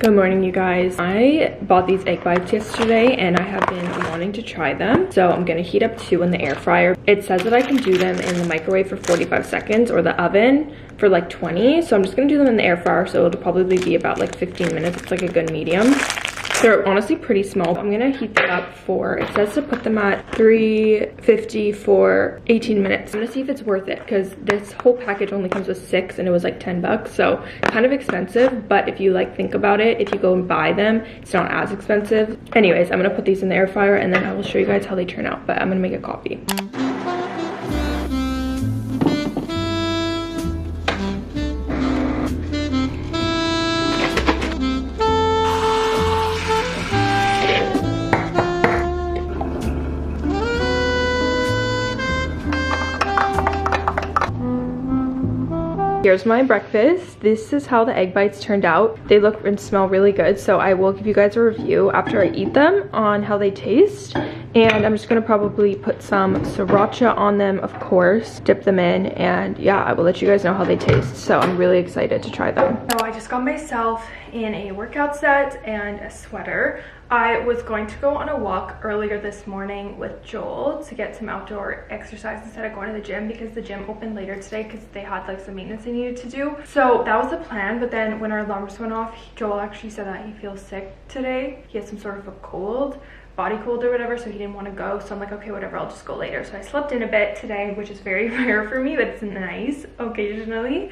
Good morning, you guys. I bought these egg bites yesterday and I have been wanting to try them. So I'm gonna heat up 2 in the air fryer. It says that I can do them in the microwave for 45 seconds or the oven for like 20. So I'm just gonna do them in the air fryer. So it'll probably be about like 15 minutes. It's like a good medium. They're honestly pretty small. I'm gonna heat them up for, it says to put them at 350 for 18 minutes. I'm gonna see if it's worth it because this whole package only comes with 6 and it was like 10 bucks. So kind of expensive, but if you like think about it, if you go and buy them, it's not as expensive. Anyways, I'm gonna put these in the air fryer and then I will show you guys how they turn out, but I'm gonna make a coffee. Here's my breakfast. This is how the egg bites turned out. They look and smell really good, so I will give you guys a review after I eat them on how they taste. And I'm just gonna probably put some sriracha on them, of course, dip them in, and yeah, I will let you guys know how they taste. So I'm really excited to try them. So I just got myself in a workout set and a sweater. I was going to go on a walk earlier this morning with Joel to get some outdoor exercise instead of going to the gym because the gym opened later today because they had like some maintenance they needed to do. So that was the plan, but then when our alarms went off, Joel actually said that he feels sick today. He has some sort of a cold, body cold or whatever, so he didn't want to go. So I'm like, okay, whatever, I'll just go later. So I slept in a bit today, which is very rare for me, but it's nice occasionally.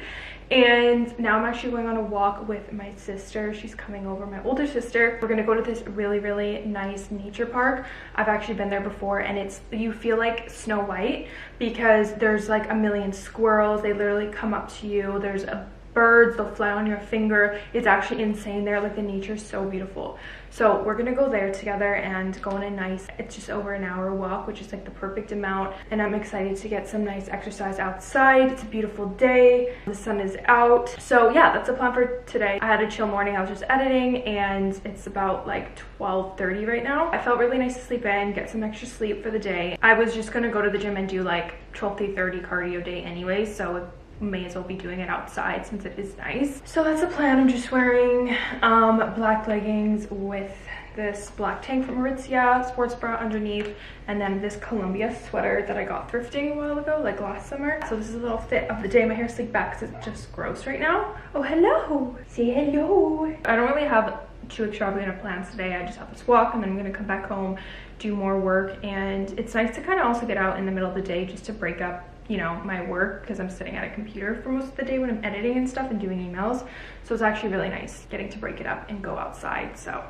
And now I'm actually going on a walk with my sister. She's coming over, my older sister. We're gonna go to this really nice nature park. I've actually been there before and you feel like Snow White because there's like a million squirrels. They literally come up to you. There's birds, they'll fly on your finger. It's actually insane there. Like the nature is so beautiful. So we're gonna go there together and go on a nice, it's just over an hour walk, which is like the perfect amount. And I'm excited to get some nice exercise outside. It's a beautiful day. The sun is out. So yeah, that's the plan for today. I had a chill morning. I was just editing and it's about like 12:30 right now. I felt really nice to sleep in, get some extra sleep for the day. I was just gonna go to the gym and do like 12 to 30 cardio day anyway. So may as well be doing it outside since it is nice. So that's the plan. I'm just wearing black leggings with this black tank from Aritzia, sports bra underneath, and then this Columbia sweater that I got thrifting a while ago, like last summer. So this is a little fit of the day. My hair's slicked back because it's just gross right now. Oh, hello. Say hello. I don't really have too extravagant of plans today. I just have this walk and then I'm gonna come back home, do more work, and it's nice to kind of also get out in the middle of the day just to break up, you know, my work because I'm sitting at a computer for most of the day when I'm editing and stuff and doing emails. So it's actually really nice getting to break it up and go outside. So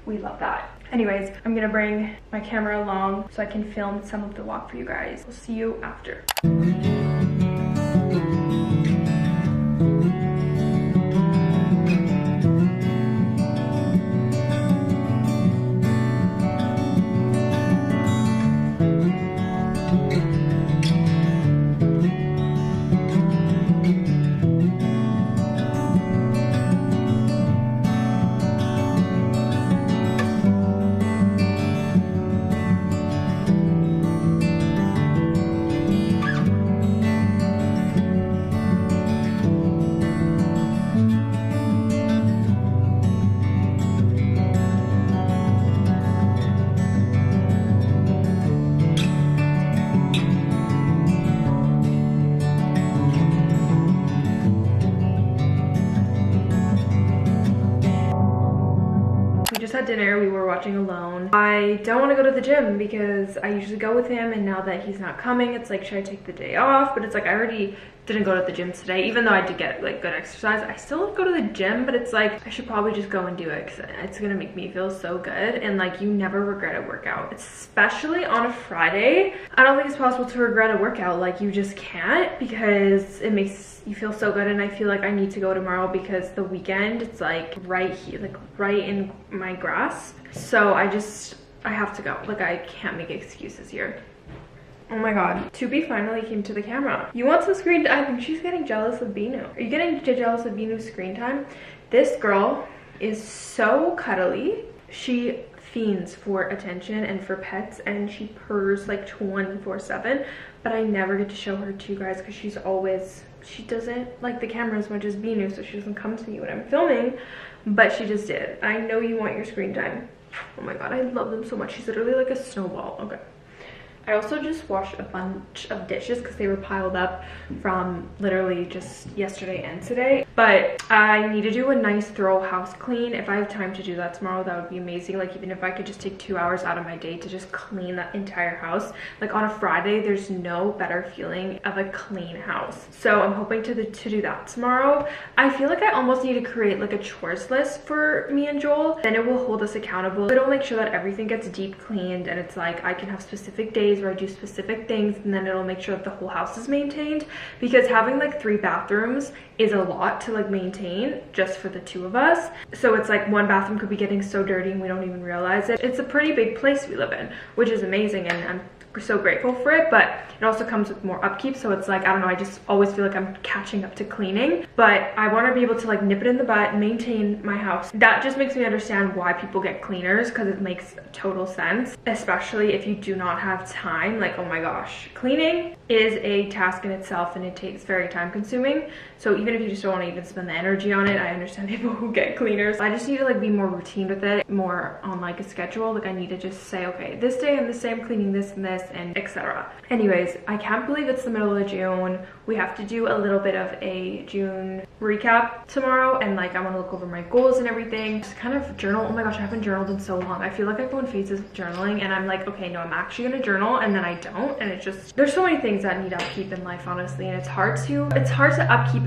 we love that. Anyways, I'm gonna bring my camera along so I can film some of the walk for you guys. We'll see you after. Dinner, we were watching Alone. I don't want to go to the gym because I usually go with him, and now that he's not coming, it's like, should I take the day off? But it's like I already didn't go to the gym today, even though I did get like good exercise. I still go to the gym, but it's like I should probably just go and do it because it's gonna make me feel so good. And like you never regret a workout, especially on a Friday. I don't think it's possible to regret a workout. Like you just can't because it makes you feel so good. And I feel like I need to go tomorrow because the weekend, it's like right here, like right in my grasp. So I have to go. Like I can't make excuses here. Oh my god. Tubi finally came to the camera. You want some screen time? I think she's getting jealous of Binu. Are you getting jealous of Binu's screen time? This girl is so cuddly. She fiends for attention and for pets, and she purrs like 24/7, but I never get to show her to you guys because she's always she doesn't like the camera as much as Binu, so she doesn't come to me when I'm filming, but she just did. I know you want your screen time. Oh my god, I love them so much. She's literally like a snowball. Okay. I also just washed a bunch of dishes because they were piled up from literally just yesterday and today. But I need to do a nice thorough house clean. If I have time to do that tomorrow, that would be amazing. Like even if I could just take 2 hours out of my day to just clean that entire house. Like on a Friday, there's no better feeling of a clean house. So I'm hoping to do that tomorrow. I feel like I almost need to create like a chores list for me and Joel. Then it will hold us accountable. It'll make sure that everything gets deep cleaned, and it's like I can have specific days where I do specific things, and then it'll make sure that the whole house is maintained, because having like 3 bathrooms is a lot to like maintain just for the 2 of us. So it's like one bathroom could be getting so dirty and we don't even realize it. It's a pretty big place we live in, which is amazing, and I'm so grateful for it, but it also comes with more upkeep. So it's like, I don't know, I just always feel like I'm catching up to cleaning, but I want to be able to like nip it in the butt, maintain my house. That just makes me understand why people get cleaners, because it makes total sense, especially if you do not have time. Like, oh my gosh, cleaning is a task in itself, and it takes very time consuming. So even if you just don't want to even spend the energy on it, I understand people who get cleaners. I just need to like be more routine with it, more on like a schedule. Like I need to just say, okay, this day and this day I'm cleaning this and this, and etc. Anyways, I can't believe it's the middle of June. We have to do a little bit of a June recap tomorrow, and like I want to look over my goals and everything, just kind of journal. Oh my gosh, I haven't journaled in so long. I feel like I go in phases of journaling, and I'm like, okay, no, I'm actually gonna journal, and then I don't, and it's just, there's so many things that need upkeep in life, honestly, and it's hard to upkeep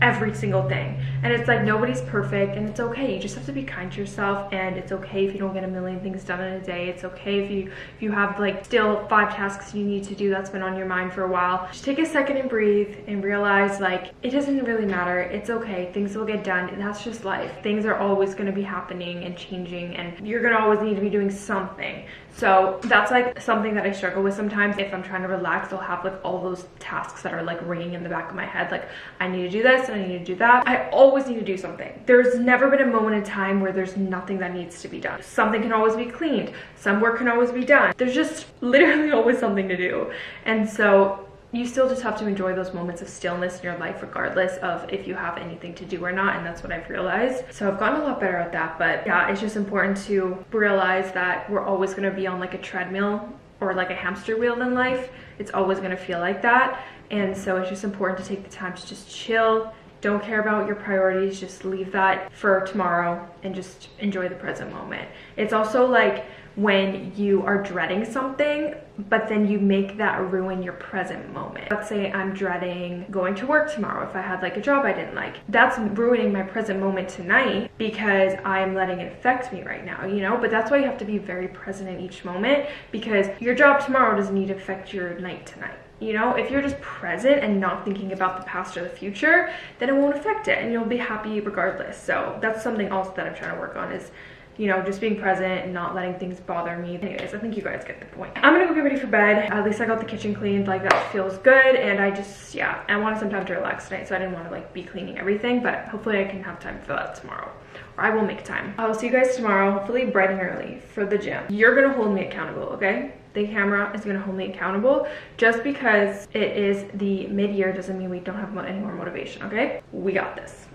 every single thing. And it's like, nobody's perfect, and it's okay. You just have to be kind to yourself, and it's okay if you don't get a million things done in a day. It's okay if you have like still 5 tasks you need to do that's been on your mind for a while. Just take a second and breathe and realize like it doesn't really matter. It's okay, things will get done, and that's just life. Things are always going to be happening and changing, and you're gonna always need to be doing something. So that's like something that I struggle with sometimes. If I'm trying to relax, I'll have like all those tasks that are like ringing in the back of my head, like I need to do this and I need to do that. I always need to do something. There's never been a moment in time where there's nothing that needs to be done. Something can always be cleaned, some work can always be done. There's just literally always something to do. And so you still just have to enjoy those moments of stillness in your life, regardless of if you have anything to do or not. And that's what I've realized. So I've gotten a lot better at that. But yeah, it's just important to realize that we're always going to be on like a treadmill or like a hamster wheel in life. It's always going to feel like that. And so it's just important to take the time to just chill. Don't care about your priorities. Just leave that for tomorrow and just enjoy the present moment. It's also like when you are dreading something, but then you make that ruin your present moment. Let's say I'm dreading going to work tomorrow if I had like a job I didn't like. That's ruining my present moment tonight because I'm letting it affect me right now, you know? But that's why you have to be very present in each moment, because your job tomorrow doesn't need to affect your night tonight. You know, if you're just present and not thinking about the past or the future, then it won't affect it and you'll be happy regardless. So that's something else that I'm trying to work on, is, you know, just being present and not letting things bother me. Anyways, I think you guys get the point. I'm gonna go get ready for bed. At least I got the kitchen cleaned. Like, that feels good. And I just, yeah, I wanted some time to relax tonight, so I didn't want to like be cleaning everything, but hopefully I can have time for that tomorrow. Or I will make time. I will see you guys tomorrow, hopefully bright and early for the gym. You're gonna hold me accountable, okay? The camera is gonna hold me accountable. Just because it is the mid-year doesn't mean we don't have any more motivation, okay? We got this.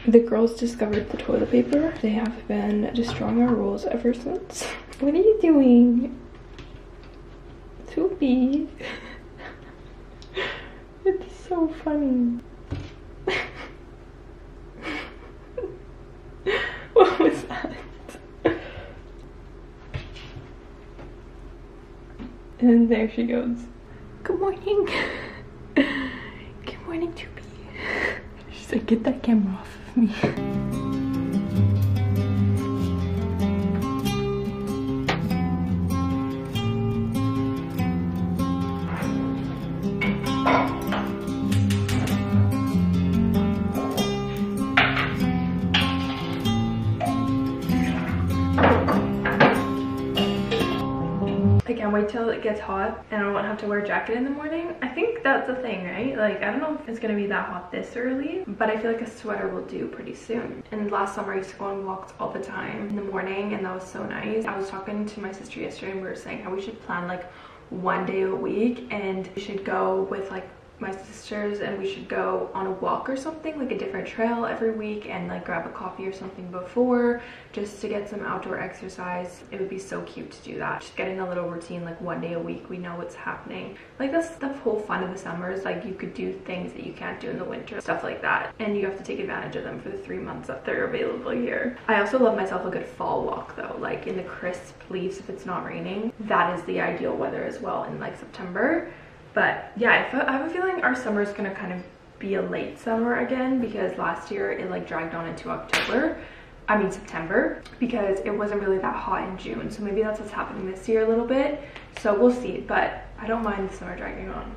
The girls discovered the toilet paper. They have been destroying our rules ever since. What are you doing? Toopy. It's so funny. What was that? And there she goes. Good morning. Good morning, Toopy. She's like, get that camera off of me. can't wait till it gets hot and I won't have to wear a jacket in the morning. I think that's the thing, right? Like, I don't know if it's gonna be that hot this early, but I feel like a sweater will do pretty soon. And last summer I used to go on walks all the time in the morning, and that was so nice. I was talking to my sister yesterday and we were saying how we should plan like one day a week, and we should go with like my sisters and we should go on a walk or something, like a different trail every week, and like grab a coffee or something before, just to get some outdoor exercise. It would be so cute to do that, just getting a little routine, like one day a week. We know what's happening. Like, that's the whole fun of the summers. Like, you could do things that you can't do in the winter, stuff like that, and you have to take advantage of them for the 3 months that they're available here. I also love myself a good fall walk though, like in the crisp leaves if it's not raining. That is the ideal weather as well in like September. But yeah, I have a feeling our summer is gonna kind of be a late summer again, because last year it like dragged on into September, because it wasn't really that hot in June. So maybe that's what's happening this year a little bit. So we'll see, but I don't mind the summer dragging on.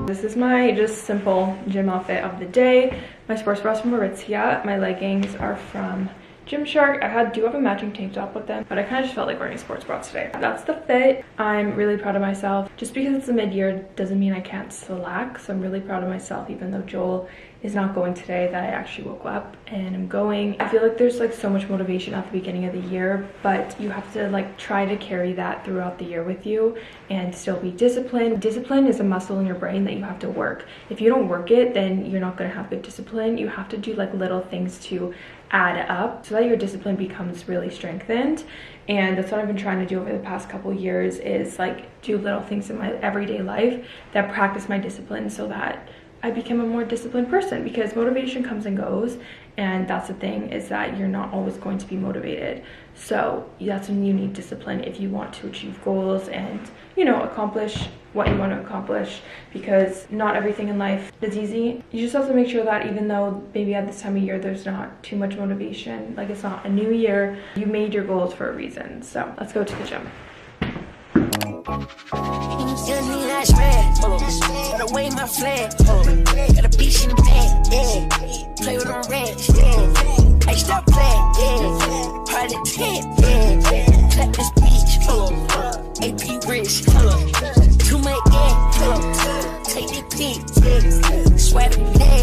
This is my just simple gym outfit of the day. My sports bras from Aritzia. My leggings are from Gymshark. I do have a matching tank top with them, but I kind of just felt like wearing a sports bra today. That's the fit. I'm really proud of myself. Just because it's a mid-year doesn't mean I can't slack, so I'm really proud of myself, even though Joel is not going today, that I actually woke up and I'm going. I feel like there's like so much motivation at the beginning of the year, but you have to like try to carry that throughout the year with you and still be disciplined. Discipline is a muscle in your brain that you have to work. If you don't work it, then you're not going to have good discipline. You have to do like little things to add up so that your discipline becomes really strengthened. And that's what I've been trying to do over the past couple years, is like do little things in my everyday life that practice my discipline so that I became a more disciplined person, because motivation comes and goes, and that's the thing, is that you're not always going to be motivated. So that's when you need discipline if you want to achieve goals and, you know, accomplish what you want to accomplish, because not everything in life is easy. You just have to make sure that even though maybe at this time of year there's not too much motivation, like it's not a new year, you made your goals for a reason. So let's go to the gym. Gotta wave my flag, got a beach in the bag, yeah. Play with them rats, yeah. I stop playing, yeah. Pilot 10, yeah. Clap this beach, AP rich, too much, yeah. Take the peak, yeah. Swag the day,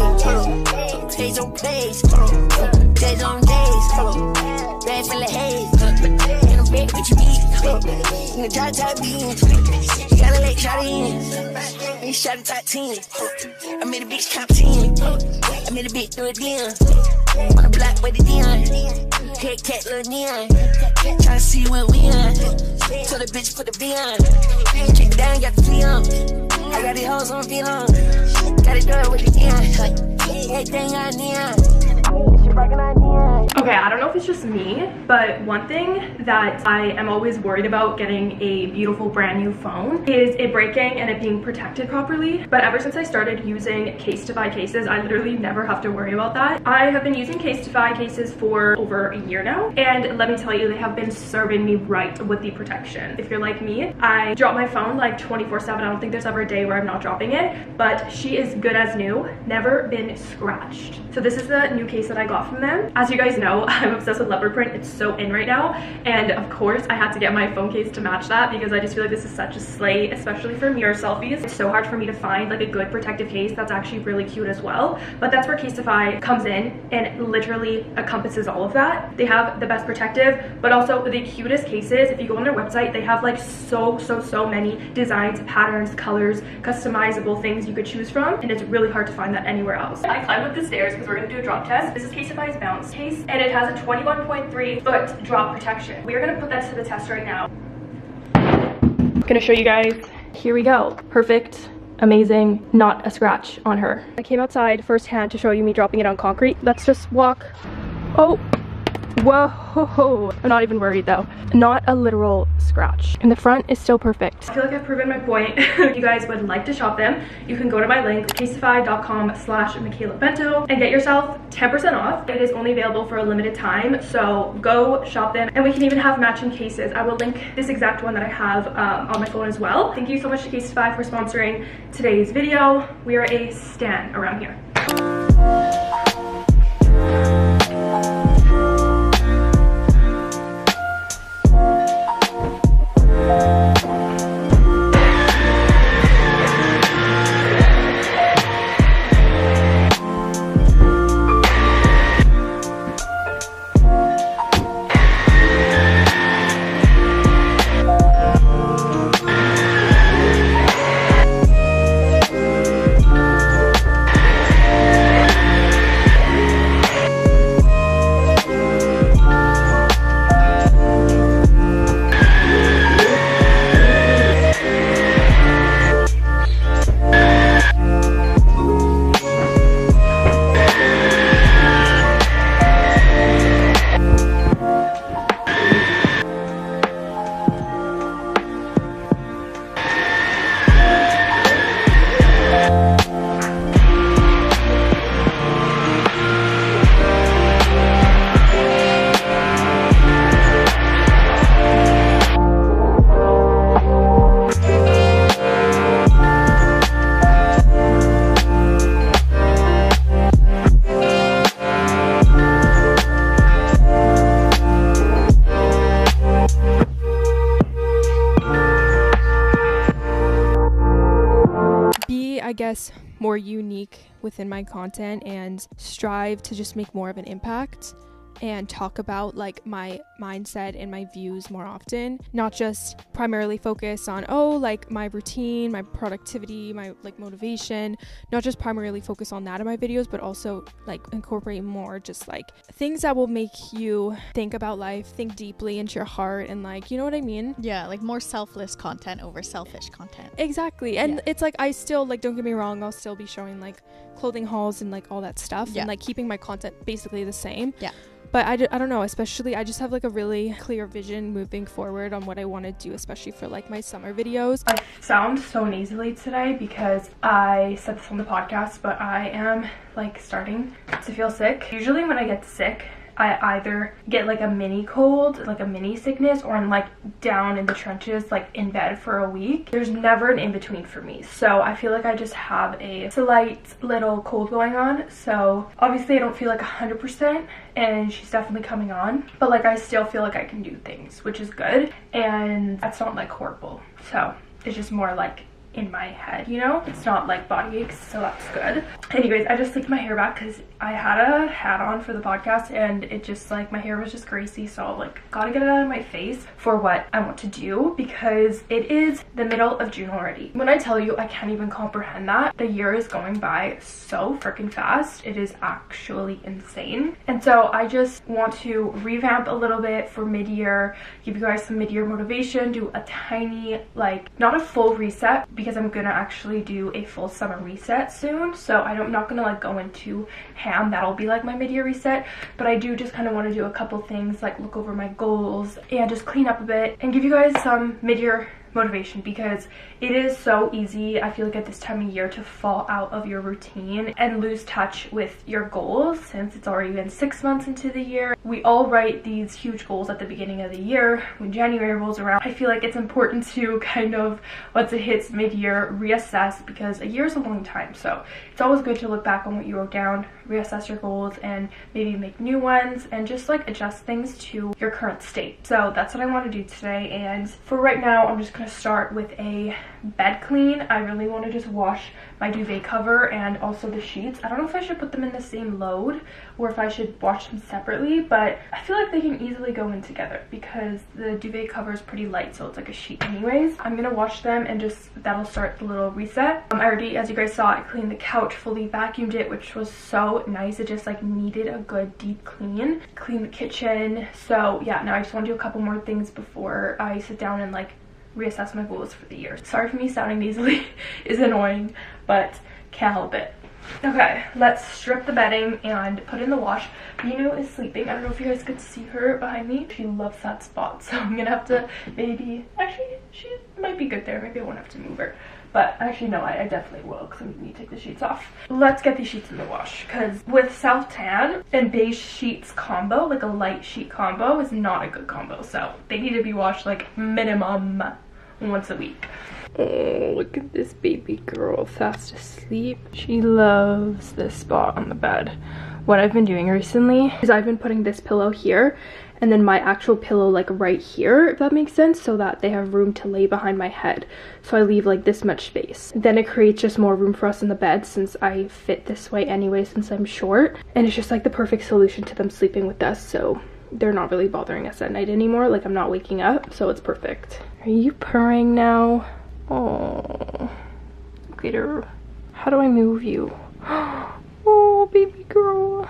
plays on plays, days on days, bag full of haze. In a bed with you eat, in the top beans. You gotta let shot in. You shot a top 10. I made a bitch top 10. I made a bitch do it again. On the block with the Dion. Head cat little neon. Tryna see what we on. Tell the bitch put the V on. Kick down, got the flea on. I got these hoes on the on. Got it done with the Dion. Everything I need. Okay, I don't know if it's just me, but one thing that I am always worried about getting a beautiful brand new phone is it breaking and it being protected properly. But ever since I started using Casetify cases, I literally never have to worry about that. I have been using Casetify cases for over a year now, and let me tell you, they have been serving me right with the protection. If you're like me, I drop my phone like 24/7. I don't think there's ever a day where I'm not dropping it, but she is good as new, never been scratched. So this is the new case that I got from them. As you guys know, I'm obsessed with leopard print. It's so in right now, and of course I had to get my phone case to match that, because I just feel like this is such a slay, especially for mirror selfies. It's so hard for me to find like a good protective case that's actually really cute as well, but that's where Casetify comes in and literally encompasses all of that. They have the best protective, but also the cutest cases. If you go on their website, they have like so many designs, patterns, colors, customizable things you could choose from, and it's really hard to find that anywhere else. I climbed up the stairs because we're gonna do a drop test. This is Casetify's bounce case, and it has a 21.3 foot drop protection. We are gonna put that to the test right now. I'm gonna show you guys. Here we go. Perfect, amazing, not a scratch on her. I came outside firsthand to show you me dropping it on concrete. Let's just walk. Oh, whoa, I'm not even worried though. Not a literal scratch, and the front is still perfect. I feel like I've proven my point. If you guys would like to shop them, you can go to my link, casetify.com/MichaelaBento, and get yourself 10% off. It is only available for a limited time, so go shop them, and we can even have matching cases. I will link this exact one that I have on my phone as well. Thank you so much to Casetify for sponsoring today's video. We are a stan around here. guess, more unique within my content and strive to just make more of an impact and talk about like my mindset and my views more often, not just primarily focus on like my routine, my productivity, my like motivation, not just primarily focus on that in my videos, but also like incorporate more just like things that will make you think about life, think deeply into your heart, and like, you know what I mean? Yeah, like more selfless content over selfish content. Exactly. And it's like, I still like, don't get me wrong, I'll still be showing like clothing hauls and like all that stuff, and like keeping my content basically the same. But I don't know, especially I just have like a really clear vision moving forward on what I want to do, especially for like my summer videos. I sound so nasally today because I said this on the podcast, but I am like starting to feel sick. Usually when I get sick, I either get like a mini cold, like a mini sickness, or I'm like down in the trenches, like in bed for a week. There's never an in-between for me. So I feel like I just have a slight little cold going on. So obviously I don't feel like 100%, and she's definitely coming on, but like I still feel like I can do things, which is good. And that's not like horrible. So it's just more like in my head, you know? It's not like body aches, so that's good. Anyways, I just slicked my hair back because I had a hat on for the podcast, and it just like, my hair was just greasy, so like gotta get it out of my face for what I want to do, because it is the middle of June already. When I tell you, I can't even comprehend that. The year is going by so freaking fast. It is actually insane. And so I just want to revamp a little bit for mid-year, give you guys some mid-year motivation, do a tiny, like, not a full reset, because I'm gonna actually do a full summer reset soon. So I'm not gonna like go into ham. That'll be like my mid-year reset, but I do just kind of want to do a couple things, like look over my goals and just clean up a bit and give you guys some mid-year motivation, because it is so easy, I feel like, at this time of year to fall out of your routine and lose touch with your goals, since it's already been 6 months into the year. We all write these huge goals at the beginning of the year. When January rolls around, I feel like it's important to kind of, once it hits mid-year, reassess, because a year is a long time. So it's always good to look back on what you wrote down, reassess your goals, and maybe make new ones, and just like adjust things to your current state. So that's what I want to do today. And for right now, I'm just gonna start with a bed clean. I really want to just wash my duvet cover and also the sheets. I don't know if I should put them in the same load or if I should wash them separately, but I feel like they can easily go in together because the duvet cover is pretty light, so it's like a sheet anyways. I'm gonna wash them and just, that'll start the little reset. I already, as you guys saw, I cleaned the couch, fully vacuumed it, which was so nice. It just like needed a good deep clean. Clean the kitchen. So yeah, now I just want to do a couple more things before I sit down and like reassess my goals for the year. Sorry for me sounding nasally. Is annoying, but can't help it. Okay, let's strip the bedding and put in the wash. Minu is sleeping. I don't know if you guys could see her behind me. She loves that spot, so I'm gonna have to maybe, actually she might be good there. Maybe I won't have to move her, but actually no, I definitely will, because I'm gonna need to take the sheets off. Let's get these sheets in the wash, because with self tan and beige sheets combo, like a light sheet combo, is not a good combo. So they need to be washed like minimum once a week. Oh, look at this baby girl fast asleep. She loves this spot on the bed. What I've been doing recently is I've been putting this pillow here and then my actual pillow like right here, if that makes sense, so that they have room to lay behind my head. So I leave like this much space. Then it creates just more room for us in the bed, since I fit this way anyway since I'm short. And it's just like the perfect solution to them sleeping with us, so they're not really bothering us at night anymore. Like I'm not waking up, so it's perfect. Are you purring now? Oh, look at her. How do I move you? Oh, baby girl.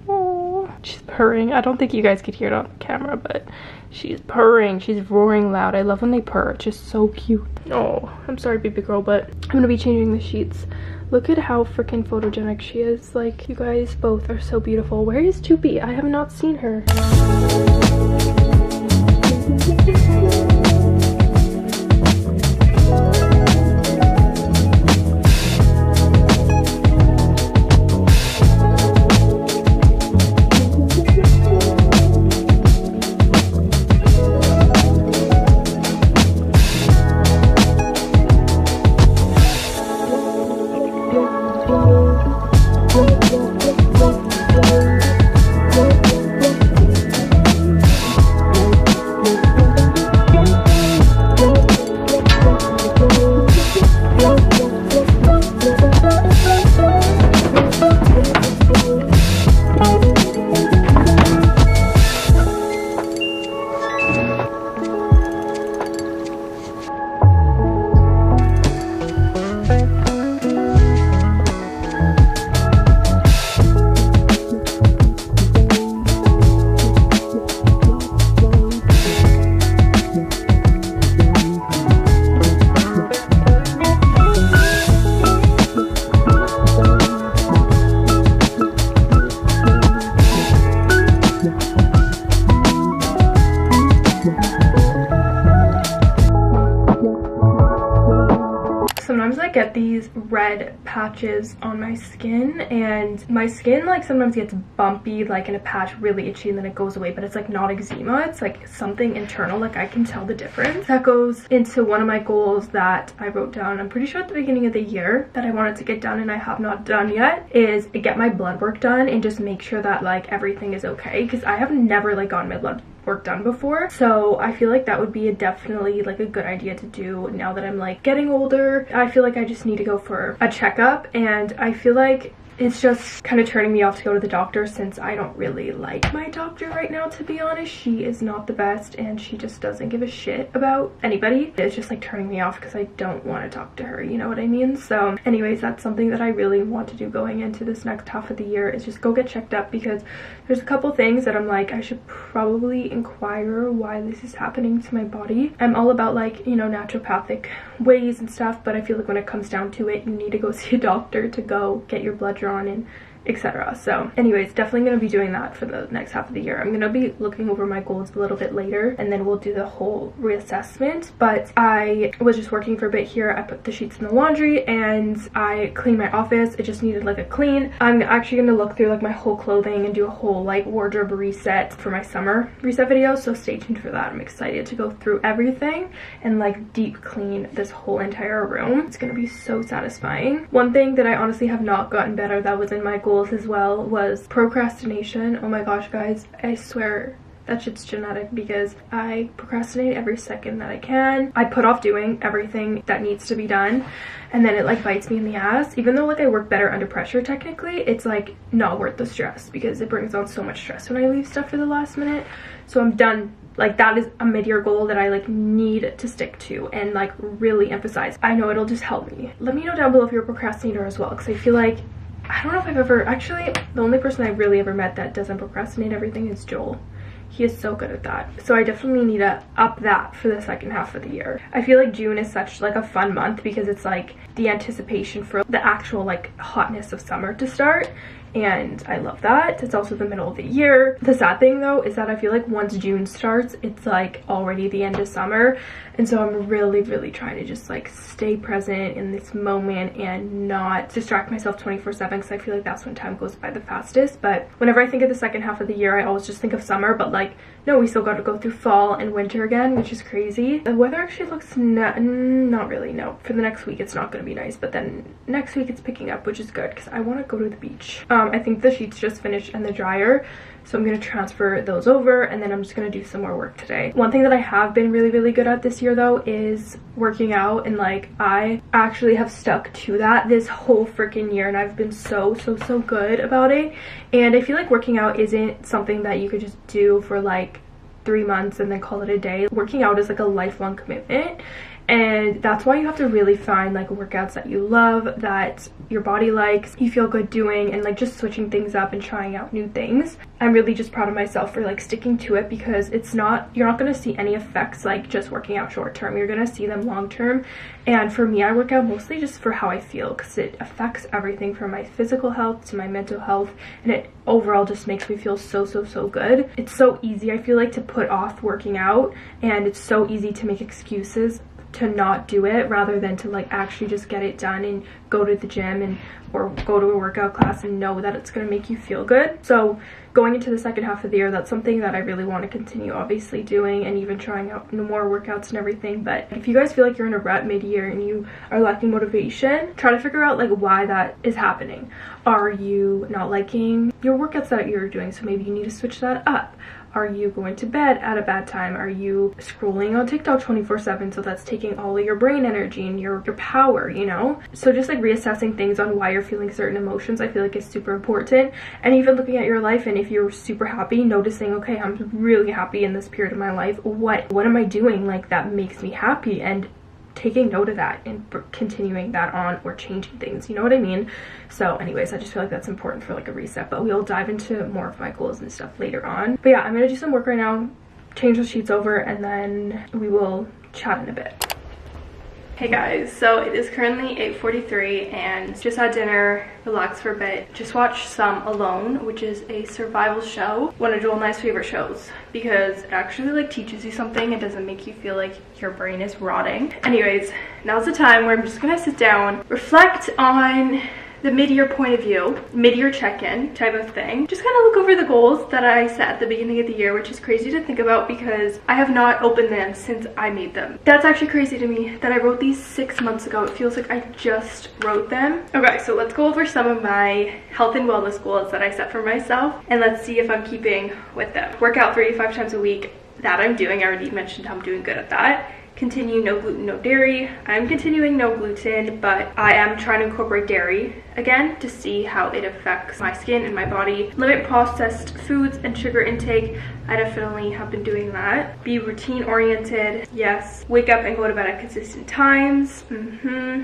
Oh, she's purring. I don't think you guys could hear it on the camera, but she's purring. She's roaring loud. I love when they purr. It's just so cute. Oh, I'm sorry, baby girl, but I'm gonna be changing the sheets. Look at how freaking photogenic she is. Like, you guys both are so beautiful. Where is Tupi? I have not seen her. sometimes I get these red patches on my skin, and my skin like sometimes gets bumpy, like in a patch, really itchy, and then it goes away, but it's like not eczema, it's like something internal. Like I can tell the difference. That goes into one of my goals that I wrote down, I'm pretty sure at the beginning of the year, that I wanted to get done and I have not done yet, is get my blood work done and just make sure that like everything is okay, because I have never like gotten my blood work done before. So I feel like that would be definitely like a good idea to do now that I'm like getting older. I feel like I just need to go for a checkup, and I feel like it's just kind of turning me off to go to the doctor, since I don't really like my doctor right now, to be honest. She is not the best, and she just doesn't give a shit about anybody. It's just like turning me off because I don't want to talk to her, you know what I mean? So anyways, that's something that I really want to do going into this next half of the year, is just go get checked up, because there's a couple things that I'm like, I should probably inquire why this is happening to my body. I'm all about like, you know, naturopathic ways and stuff, but I feel like when it comes down to it, you need to go see a doctor to go get your blood drawn and etc. So anyways, definitely going to be doing that for the next half of the year. I'm going to be looking over my goals a little bit later, and then we'll do the whole reassessment. But I was just working for a bit here. I put the sheets in the laundry and I cleaned my office. It just needed like a clean. I'm actually going to look through like my whole clothing and do a whole like wardrobe reset for my summer reset video, so stay tuned for that. I'm excited to go through everything and like deep clean this whole entire room. It's going to be so satisfying. One thing that I honestly have not gotten better, that was in my goals as well, was procrastination. Oh my gosh guys, I swear that shit's genetic, because I procrastinate every second that I can. I put off doing everything that needs to be done, and then it like bites me in the ass. Even though like I work better under pressure technically, it's like not worth the stress, because it brings on so much stress when I leave stuff for the last minute. So I'm done. Like that is a mid-year goal that I like need to stick to and like really emphasize. I know it'll just help me. Let me know down below if you're a procrastinator as well, because I feel like, I don't know if I've ever, actually the only person I've really ever met that doesn't procrastinate everything is Joel. He is so good at that. So I definitely need to up that for the second half of the year. I feel like June is such like a fun month, because it's like the anticipation for the actual like hotness of summer to start, and I love that. It's also the middle of the year. The sad thing though is that I feel like once June starts, it's like already the end of summer, and so I'm really trying to just like stay present in this moment and not distract myself 24/7, because I feel like that's when time goes by the fastest. But whenever I think of the second half of the year, I always just think of summer, but like no, we still got to go through fall and winter again, which is crazy. The weather actually looks not really, no, for the next week it's not going to be nice, but then next week it's picking up, which is good because I want to go to the beach. I think the sheets just finished in the dryer, so I'm going to transfer those over, and then I'm just going to do some more work today. One thing that I have been really good at this year though is working out, and like I actually have stuck to that this whole freaking year, and I've been so good about it. And I feel like working out isn't something that you could just do for like 3 months and then call it a day. Working out is like a lifelong commitment, and that's why you have to really find like workouts that you love, that your body likes, you feel good doing, and like just switching things up and trying out new things. I'm really just proud of myself for like sticking to it, because it's not, you're not going to see any effects like just working out short term. You're going to see them long term. And for me, I work out mostly just for how I feel, because it affects everything from my physical health to my mental health, and it overall just makes me feel so good. It's so easy, I feel like, to put off working out, and it's so easy to make excuses to not do it rather than to like actually just get it done and go to the gym and or go to a workout class and know that it's going to make you feel good. So going into the second half of the year, that's something that I really want to continue obviously doing, and even trying out more workouts and everything. But if you guys feel like you're in a rut mid-year and you are lacking motivation, try to figure out like why that is happening. Are you not liking your workouts that you're doing? So maybe you need to switch that up. Are you going to bed at a bad time? Are you scrolling on TikTok 24/7, so that's taking all of your brain energy and your power, you know? So just like reassessing things on why you're feeling certain emotions, I feel like is super important. And even looking at your life, and if you're super happy, noticing, okay, I'm really happy in this period of my life. What am I doing like that makes me happy? And taking note of that and continuing that on, or changing things, you know what I mean? So anyways, I just feel like that's important for like a reset, but we'll dive into more of my goals and stuff later on. But yeah, I'm gonna do some work right now, change the sheets over, and then we will chat in a bit. Hey guys, so it is currently 8:43 and just had dinner, relaxed for a bit, just watched some Alone, which is a survival show, one of Joel and I's favorite shows, because it actually like teaches you something. It doesn't make you feel like your brain is rotting. Anyways, now's the time where I'm just gonna sit down, reflect on the mid-year point of view, mid-year check-in type of thing. Just kind of look over the goals that I set at the beginning of the year, which is crazy to think about because I have not opened them since I made them. That's actually crazy to me that I wrote these 6 months ago. It feels like I just wrote them. Okay, so let's go over some of my health and wellness goals that I set for myself, and let's see if I'm keeping with them. Workout 3 to 5 times a week. That I'm doing. I already mentioned how I'm doing good at that. Continue no gluten, no dairy. I'm continuing no gluten, but I am trying to incorporate dairy again to see how it affects my skin and my body. Limit processed foods and sugar intake. I definitely have been doing that. Be routine oriented. Yes. Wake up and go to bed at consistent times.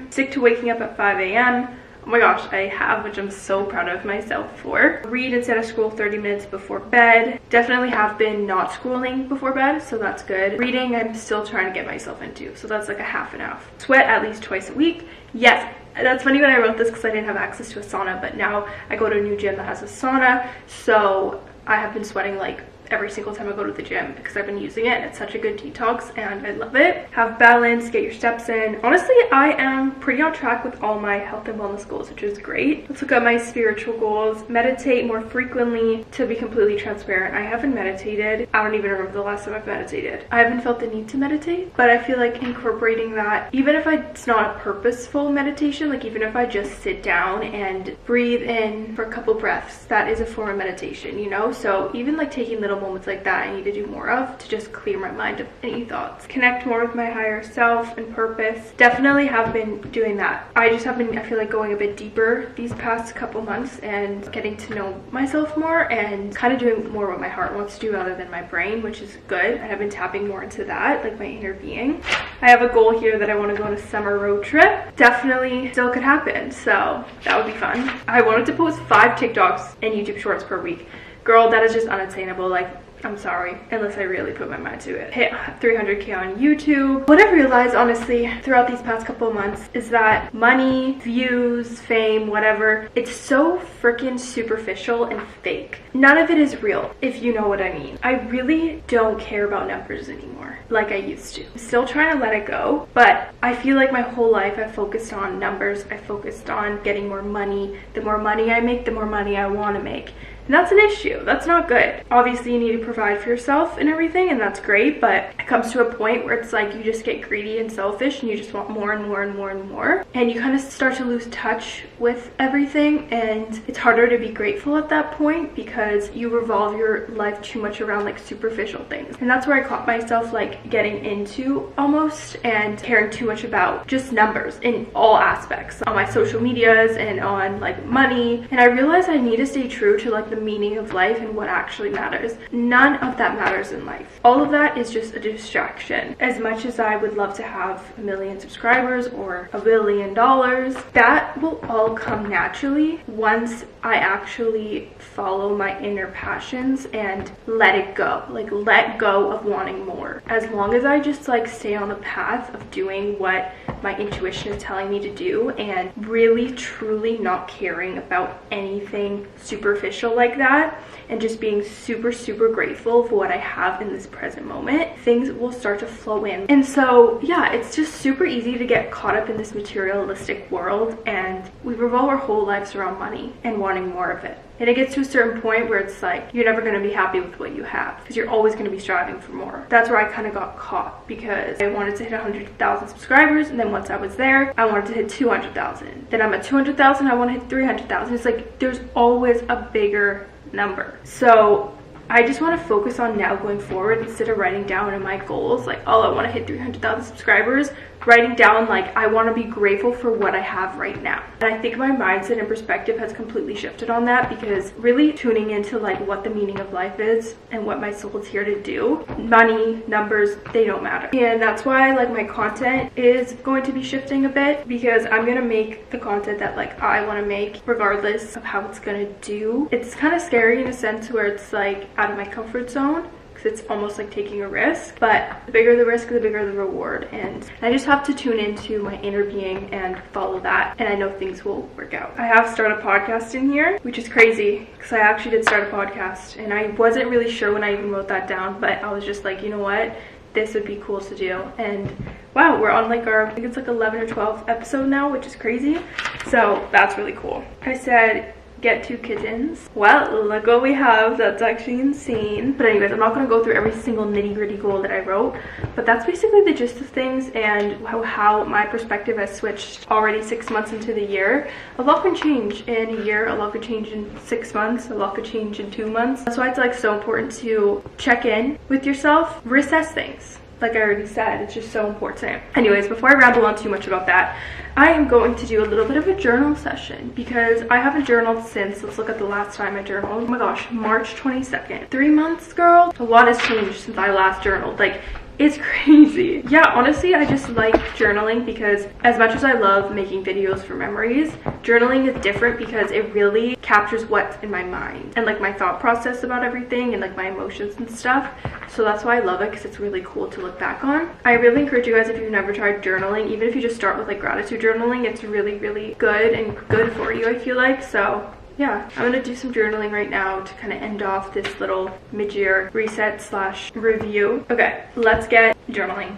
Stick to waking up at 5 a.m. Oh my gosh, I have, which I'm so proud of myself for. Read instead of scroll 30 minutes before bed. Definitely have been not scrolling before bed, so that's good. Reading, I'm still trying to get myself into, so that's like a half and half. Sweat at least twice a week. Yes, that's funny when I wrote this because I didn't have access to a sauna, but now I go to a new gym that has a sauna, so I have been sweating like every single time I go to the gym because I've been using it and it's such a good detox and I love it. Have balance, get your steps in. Honestly, I am pretty on track with all my health and wellness goals, which is great. Let's look at my spiritual goals. Meditate more frequently. To be completely transparent, I haven't meditated. I don't even remember the last time I've meditated. I haven't felt the need to meditate, but I feel like incorporating that, even if it's not a purposeful meditation, like even if I just sit down and breathe in for a couple breaths, that is a form of meditation, you know? So even like taking little moments like that I need to do more of to just clear my mind of any thoughts. Connect more with my higher self and purpose. Definitely have been doing that. I just have been, I feel like, going a bit deeper these past couple months and getting to know myself more and kind of doing more what my heart wants to do rather than my brain, which is good. And I've been tapping more into that, like my inner being. I have a goal here that I want to go on a summer road trip. Definitely still could happen, so that would be fun. I wanted to post 5 TikToks and YouTube shorts per week. Girl, that is just unattainable. Like, I'm sorry, unless I really put my mind to it. Hit 300K on YouTube. What I've realized, honestly, throughout these past couple of months is that money, views, fame, whatever, it's so freaking superficial and fake. None of it is real, if you know what I mean. I really don't care about numbers anymore like I used to. I'm still trying to let it go, but I feel like my whole life I focused on numbers. I focused on getting more money. The more money I make, the more money I want to make. And that's an issue. That's not good. Obviously, you need to provide for yourself and everything, and that's great, but it comes to a point where it's like you just get greedy and selfish and you just want more and more and more and more. And you kind of start to lose touch with everything, and it's harder to be grateful at that point because you revolve your life too much around like superficial things. And that's where I caught myself like getting into almost and caring too much about just numbers in all aspects on my social medias and on like money. And I realized I need to stay true to like the meaning of life and what actually matters. None of that matters in life. All of that is just a distraction. As much as I would love to have 1 million subscribers or $1 billion, that will all come naturally once I actually follow my inner passions and let it go. Like, let go of wanting more. As long as I just like stay on the path of doing what my intuition is telling me to do and really truly not caring about anything superficial like that and just being super grateful for what I have in this present moment, things will start to flow in. And so yeah, it's just super easy to get caught up in this materialistic world, and we revolve our whole lives around money and wanting more of it. And it gets to a certain point where it's like you're never going to be happy with what you have because you're always going to be striving for more. That's where I kind of got caught because I wanted to hit 100,000 subscribers, and then once I was there, I wanted to hit 200,000. Then I'm at 200,000, I want to hit 300,000. It's like there's always a bigger number. So I just want to focus on now going forward, instead of writing down in my goals like, oh, I want to hit 300,000 subscribers, writing down like, I want to be grateful for what I have right now. And I think my mindset and perspective has completely shifted on that, because really tuning into like what the meaning of life is and what my soul is here to do. Money, numbers, they don't matter. And that's why like my content is going to be shifting a bit, because I'm going to make the content that like I want to make regardless of how it's going to do. It's kind of scary in a sense where it's like out of my comfort zone, because it's almost like taking a risk, but the bigger the risk, the bigger the reward. And I just have to tune into my inner being and follow that, and I know things will work out. I have started a podcast in here, which is crazy because I actually did start a podcast, and I wasn't really sure when I even wrote that down, but I was just like, you know what, this would be cool to do. And wow, we're on like our, I think it's like 11 or 12 episode now, which is crazy. So that's really cool. I said get 2 kittens. Well, look what we have. That's actually insane. But anyways, I'm not going to go through every single nitty-gritty goal that I wrote, but that's basically the gist of things and how my perspective has switched already 6 months into the year. A lot can change in a year, a lot could change in 6 months, a lot could change in 2 months. That's why it's like so important to check in with yourself, reassess things. Like I already said, it's just so important. Anyways, before I ramble on too much about that, I am going to do a little bit of a journal session because I haven't journaled since, let's look at the last time I journaled. Oh my gosh, March 22nd. 3 months, girl. A lot has changed since I last journaled. Like, it's crazy. Yeah, honestly, I just like journaling because as much as I love making videos for memories, journaling is different because it really captures what's in my mind and like my thought process about everything and like my emotions and stuff. So that's why I love it, because it's really cool to look back on. I really encourage you guys, if you've never tried journaling, even if you just start with like gratitude journaling, it's really, really good and good for you, I feel like. So yeah, I'm gonna do some journaling right now to kind of end off this little mid-year reset slash review. Okay, let's get journaling.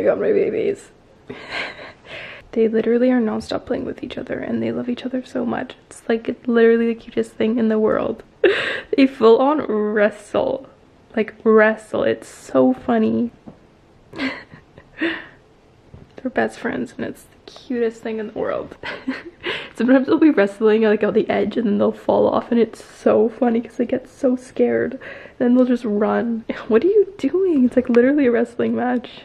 My babies. They literally are non-stop playing with each other and they love each other so much. It's like, it's literally the cutest thing in the world. They full on wrestle. Like wrestle. It's so funny. They're best friends and it's the cutest thing in the world. Sometimes they'll be wrestling like on the edge and then they'll fall off, and it's so funny because they get so scared. Then they'll just run. What are you doing? It's like literally a wrestling match.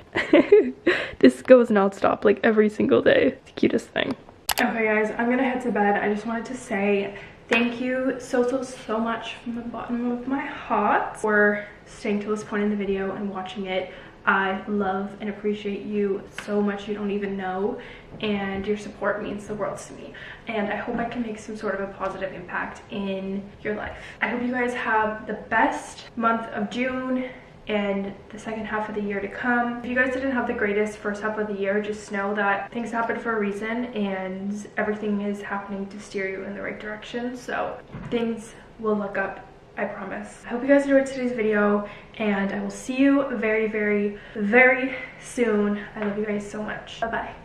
This goes non-stop like every single day. It's the cutest thing. Okay guys, I'm gonna head to bed. I just wanted to say thank you so much from the bottom of my heart for staying till this point in the video and watching it. I love and appreciate you so much, you don't even know, and your support means the world to me, and I hope I can make some sort of a positive impact in your life. I hope you guys have the best month of June and the second half of the year to come. If you guys didn't have the greatest first half of the year, just know that things happen for a reason and everything is happening to steer you in the right direction, so things will look up, I promise. I hope you guys enjoyed today's video, and I will see you very, very, very soon. I love you guys so much. Bye-bye.